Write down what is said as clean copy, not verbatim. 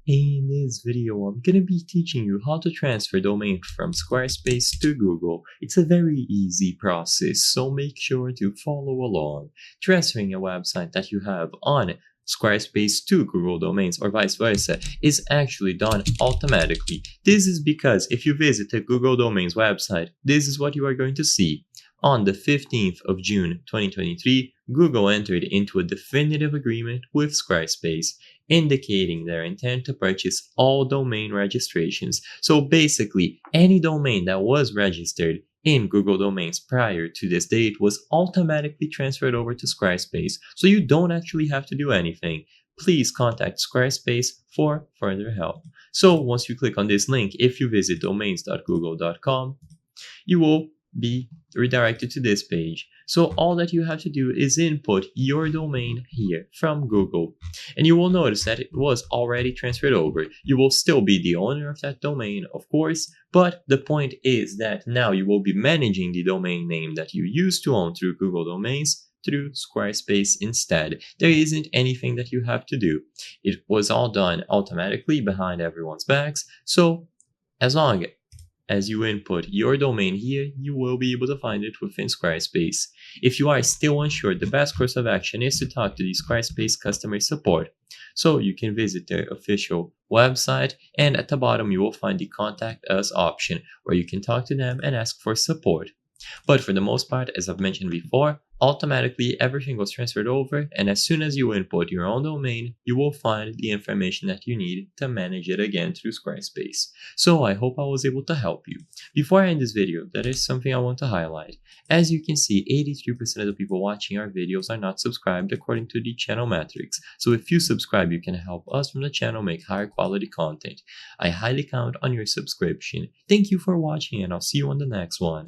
In this video, I'm going to be teaching you how to transfer domain from Squarespace to Google. It's a very easy process, so make sure to follow along. Transferring a website that you have on Squarespace to Google domains or vice versa is actually done automatically. This is because if you visit a Google Domains website, this is what you are going to see. On the 15th of June 2023, Google entered into a definitive agreement with Squarespace, indicating their intent to purchase all domain registrations. So basically, any domain that was registered in Google Domains prior to this date was automatically transferred over to Squarespace, so you don't actually have to do anything. Please contact Squarespace for further help. So once you click on this link, if you visit domains.google.com, you will be redirected to this page. So all that you have to do is input your domain here from Google, and you will notice that it was already transferred over. You will still be the owner of that domain, of course, but the point is that now you will be managing the domain name that you used to own through Google Domains through Squarespace instead. There isn't anything that you have to do. It was all done automatically behind everyone's backs, so as long as you input your domain here, you will be able to find it within Squarespace. If you are still unsure, the best course of action is to talk to the Squarespace customer support. So you can visit their official website, and at the bottom you will find the Contact Us option, where you can talk to them and ask for support. But for the most part, as I've mentioned before, automatically everything was transferred over, and as soon as you input your own domain, you will find the information that you need to manage it again through Squarespace. So I hope I was able to help you. Before I end this video, there is something I want to highlight. As you can see, 83% of the people watching our videos are not subscribed according to the channel metrics. So if you subscribe, you can help us from the channel make higher quality content. I highly count on your subscription. Thank you for watching, and I'll see you on the next one.